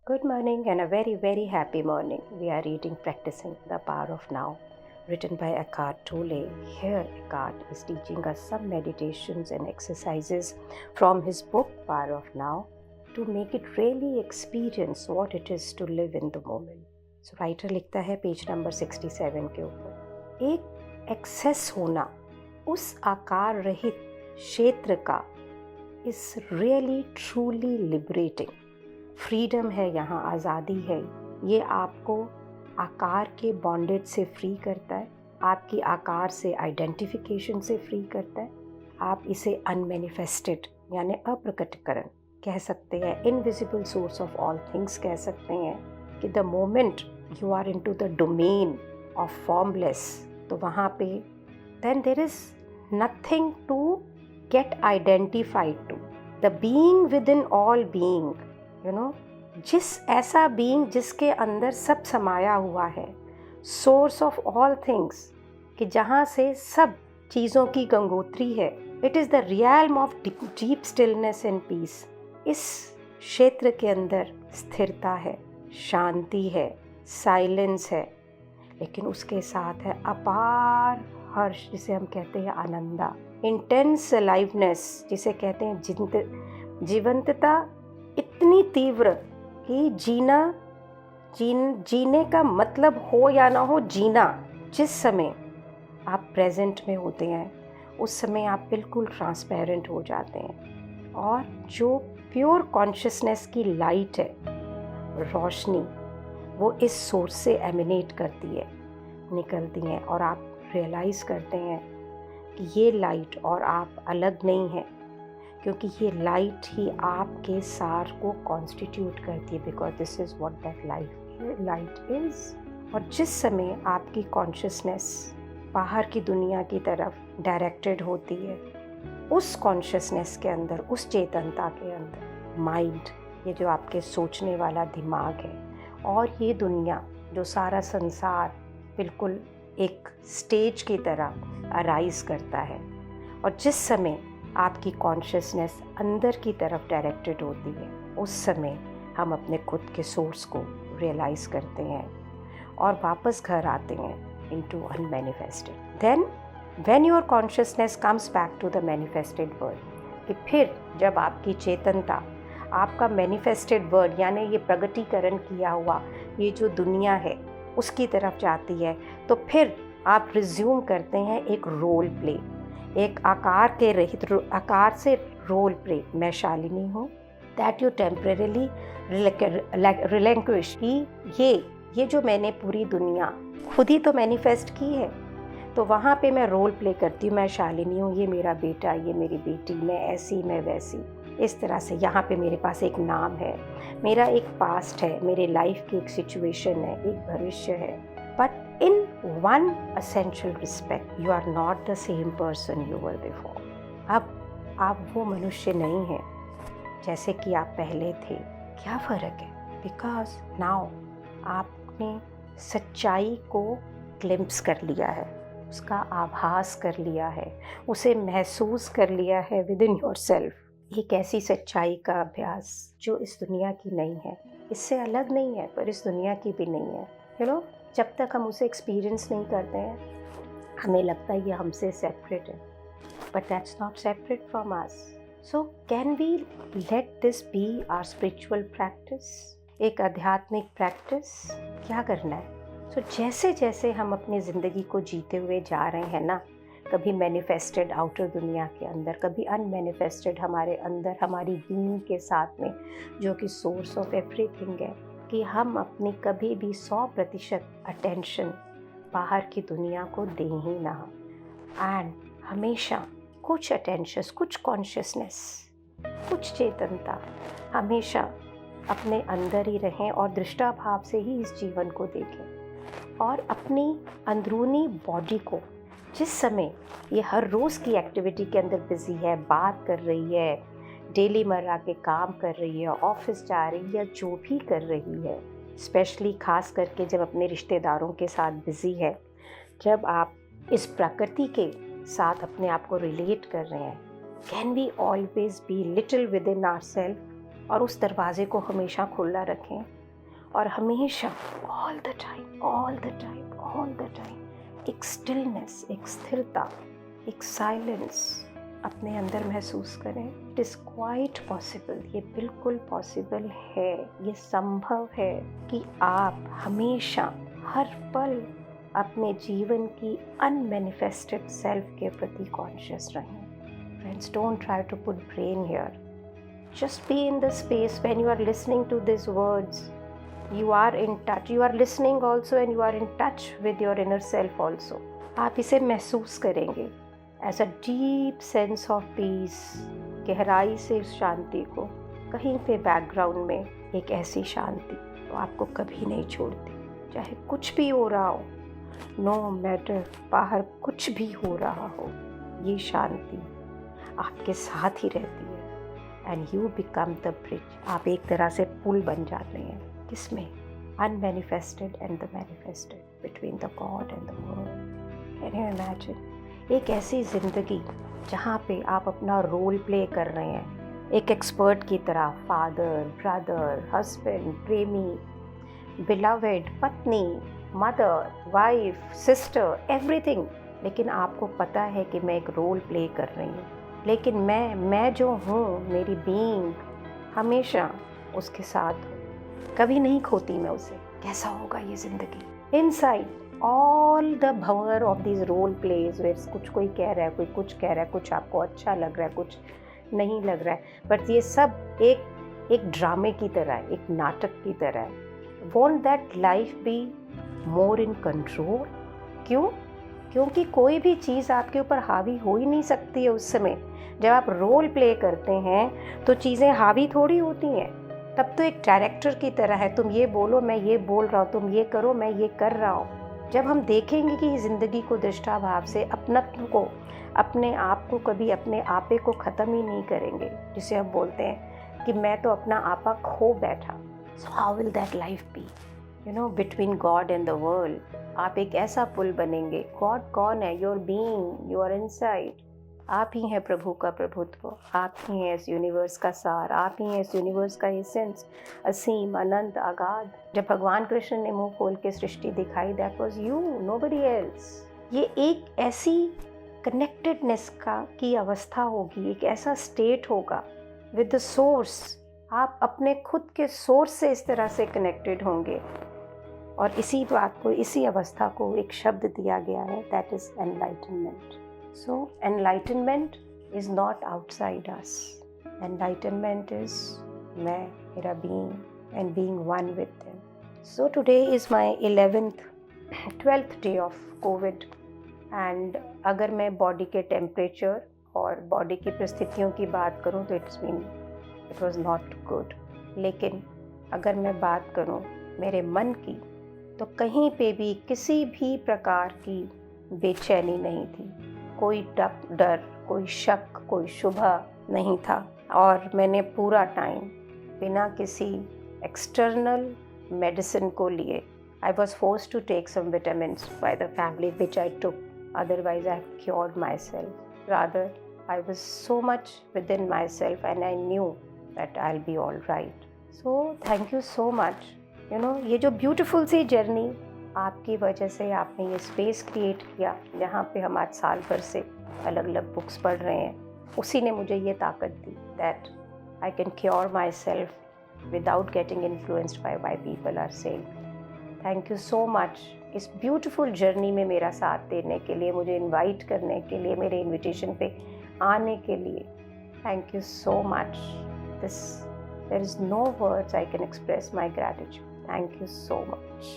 Good morning and a very, very happy morning. We are reading Practicing the Power of Now, written by Eckhart Tolle. Here, Eckhart is teaching us some meditations and exercises from his book, Power of Now, to make it really experience what it is to live in the moment. So, writer लिखता है page number 67 के ऊपर, एक access होना उस आकार रहित क्षेत्र का is really truly liberating. Freedom है यहाँ, आज़ादी है। ये आपको आकार के बॉन्डेज से फ्री करता है, आपकी आकार से आइडेंटिफिकेशन से फ्री करता है। आप इसे अनमैनिफेस्टेड यानी अप्रकटीकरण कह सकते हैं, invisible source of all things कह सकते हैं कि the moment you are into the domain of formless, तो वहाँ पे then there is nothing to get identified to. The being within all being, जिस ऐसा बीइंग जिसके अंदर सब समाया हुआ है, सोर्स ऑफ ऑल थिंग्स, कि जहाँ से सब चीज़ों की गंगोत्री है। It is the realm of deep stillness and peace. इस क्षेत्र के अंदर स्थिरता है, शांति है, साइलेंस है, लेकिन उसके साथ है अपार हर्ष, जिसे हम कहते हैं आनंदा, इंटेंस लाइवनेस, जिसे कहते हैं जीवंतता इतनी तीव्र कि जीने का मतलब हो या ना हो, जीना। जिस समय आप प्रेजेंट में होते हैं उस समय आप बिल्कुल ट्रांसपेरेंट हो जाते हैं, और जो प्योर कॉन्शियसनेस की लाइट है, रोशनी, वो इस सोर्स से एमिनेट करती है, निकलती हैं, और आप रियलाइज़ करते हैं कि ये लाइट और आप अलग नहीं हैं, क्योंकि ये लाइट ही आपके सार को कॉन्स्टिट्यूट करती है, because this is what that light is. और जिस समय आपकी कॉन्शियसनेस बाहर की दुनिया की तरफ डायरेक्टेड होती है, उस कॉन्शियसनेस के अंदर, उस चेतनता के अंदर, माइंड, ये जो आपके सोचने वाला दिमाग है, और ये दुनिया, जो सारा संसार बिल्कुल एक स्टेज की तरह अराइज करता है। और जिस समय आपकी कॉन्शियसनेस अंदर की तरफ डायरेक्टेड होती है, उस समय हम अपने खुद के सोर्स को रियलाइज़ करते हैं और वापस घर आते हैं into unmanifested. Then when your consciousness comes back to the manifested world, कि फिर जब आपकी चेतनता आपका मैनिफेस्टेड वर्ल्ड यानी ये प्रगटीकरण किया हुआ ये जो दुनिया है उसकी तरफ जाती है, तो फिर आप रिज्यूम करते हैं एक रोल प्ले, एक आकार के रहित आकार से रोल प्ले। मैं शालिनी हूँ, दैट यू टेम्परेली रिलैंक्विश, कि ये जो मैंने पूरी दुनिया खुद ही तो मैनिफेस्ट की है, तो वहाँ पे मैं रोल प्ले करती हूँ। मैं शालिनी हूँ, ये मेरा बेटा, ये मेरी बेटी, मैं ऐसी, मैं वैसी, इस तरह से। यहाँ पे मेरे पास एक नाम है, मेरा एक पास्ट है, मेरे लाइफ की एक सिचुएशन है, एक भविष्य है। But in one essential respect, you are not the same person you were before. अब आप वो मनुष्य नहीं हैं जैसे कि आप पहले थे। क्या फ़र्क है? Because now आपने सच्चाई को ग्लिम्प्स कर लिया है, उसका आभास कर लिया है, उसे महसूस कर लिया है within yourself। एक ऐसी सच्चाई का अभ्यास जो इस दुनिया की नहीं है, इससे अलग नहीं है, पर इस दुनिया की भी नहीं है। जब तक हम उसे एक्सपीरियंस नहीं करते हैं, हमें लगता है ये हमसे सेपरेट है, but that's not separate from us. So can we let this be our spiritual practice, एक आध्यात्मिक प्रैक्टिस। क्या करना है? सो जैसे जैसे हम अपनी ज़िंदगी को जीते हुए जा रहे हैं ना, कभी मैनिफेस्टेड आउटर दुनिया के अंदर, कभी अनमैनिफेस्टेड हमारे अंदर, हमारी बीइंग के साथ में, जो कि सोर्स ऑफ एवरीथिंग है, कि हम अपनी कभी भी 100% अटेंशन बाहर की दुनिया को दें ही ना, एंड हमेशा कुछ अटेंशन, कुछ कॉन्शियसनेस, कुछ चेतनता हमेशा अपने अंदर ही रहें, और दृष्टाभाव से ही इस जीवन को देखें। और अपनी अंदरूनी बॉडी को, जिस समय ये हर रोज़ की एक्टिविटी के अंदर बिज़ी है, बात कर रही है, डेली मर्रा के काम कर रही है, ऑफिस जा रही है, या जो भी कर रही है, स्पेशली ख़ास करके जब अपने रिश्तेदारों के साथ बिज़ी है, जब आप इस प्रकृति के साथ अपने आप को रिलेट कर रहे हैं, can we always be little within our self, और उस दरवाज़े को हमेशा खुला रखें और हमेशा ऑल द टाइम एक स्टिलनेस, एक स्थिरता, एक साइलेंस अपने अंदर महसूस करें। इट इज़ क्वाइट पॉसिबल, ये बिल्कुल पॉसिबल है, ये संभव है कि आप हमेशा हर पल अपने जीवन की अनमैनिफेस्टेड सेल्फ के प्रति कॉन्शियस रहें। Friends, don't try to put brain here. Just be in the space when you are listening to these words. You are in touch. You are listening also and you are in touch with your inner self also. आप इसे महसूस करेंगे as a deep sense of peace. गहराई से इस शांति को, कहीं पे बैकग्राउंड में एक ऐसी शांति तो आपको कभी नहीं छोड़ती, चाहे कुछ भी हो रहा हो, no matter बाहर कुछ भी हो रहा हो, ये शांति आपके साथ ही रहती है। And you become the bridge. आप एक तरह से पुल बन जाते हैं, किसमें? Unmanifested and the manifested, between the God and the world. Can you imagine एक ऐसी ज़िंदगी जहाँ पे आप अपना रोल प्ले कर रहे हैं एक एक्सपर्ट की तरह, फादर, ब्रदर, हस्बैंड, प्रेमी, बिलवेड, पत्नी, मदर, वाइफ, सिस्टर, एवरीथिंग। लेकिन आपको पता है कि मैं एक रोल प्ले कर रही हूँ, लेकिन मैं जो हूँ, मेरी बीइंग हमेशा उसके साथ हूँ, कभी नहीं खोती मैं उसे। कैसा होगा ये ज़िंदगी? इनसाइड ऑल द भंवर of this role plays where कुछ कोई कह रहा है, कोई कुछ कह रहा है, कुछ आपको अच्छा लग रहा है, कुछ नहीं लग रहा है, बट ये सब एक ड्रामे की तरह है, एक नाटक की तरह है। Want that life be more in control? क्यों? क्योंकि कोई भी चीज़ आपके ऊपर हावी हो ही नहीं सकती है उस समय। जब आप रोल प्ले करते हैं तो चीज़ें हावी थोड़ी होती हैं, तब तो एक डायरेक्टर की तरह है, तुम ये बोलो मैं ये बोल रहा हूँ, तुम ये करो मैं ये कर रहा हूँ। जब हम देखेंगे कि ज़िंदगी को दृष्टाभाव से, अपनत्व को, अपने आप को, कभी अपने आपे को ख़त्म ही नहीं करेंगे, जिसे हम बोलते हैं कि मैं तो अपना आपा खो बैठा। So how will that life be, you know, between God and the world? आप एक ऐसा पुल बनेंगे। गॉड कौन है? Your being, your inside. आप ही हैं प्रभु का प्रभुत्व, आप ही हैं इस यूनिवर्स का सार, आप ही हैं इस यूनिवर्स का एसेंस, असीम, अनंत, अगाध। जब भगवान कृष्ण ने मुंह खोल के सृष्टि दिखाई, that was you, nobody else. ये एक ऐसी कनेक्टेडनेस की अवस्था होगी, एक ऐसा स्टेट होगा विद द सोर्स। आप अपने खुद के सोर्स से इस तरह से कनेक्टेड होंगे, और इसी बात को, इसी अवस्था को एक शब्द दिया गया है, that is enlightenment. So enlightenment is not outside us, enlightenment is मैं, मेरा being and being one with them. So today is my 12th day of Covid, and अगर मैं बॉडी के टेम्परेचर और बॉडी की परिस्थितियों की बात करूं तो इट वाज नॉट गुड। लेकिन अगर मैं बात करूं मेरे मन की, तो कहीं पे भी किसी भी प्रकार की बेचैनी नहीं थी, कोई डर, कोई शक, कोई शुबह नहीं था। और मैंने पूरा टाइम बिना किसी एक्सटर्नल मेडिसिन को लिए, I was forced to take some vitamins by the family which I took, otherwise I have cured my self. Rather I was so much within my self and I knew that I will be all right. So thank you so much. You know, ये जो beautiful सी journey आपकी वजह से, आपने ये space create किया जहाँ पे हम आज साल भर से अलग अलग बुक्स पढ़ रहे हैं, उसी ने मुझे ये ताकत दी that I can cure myself without getting influenced by why people are saying. Thank you so much इस ब्यूटीफुल जर्नी में मेरा साथ देने के लिए, मुझे इनवाइट करने के लिए, मेरे इनविटेशन पे आने के लिए। Thank you so much. There is no words I can express my gratitude. Thank you so much.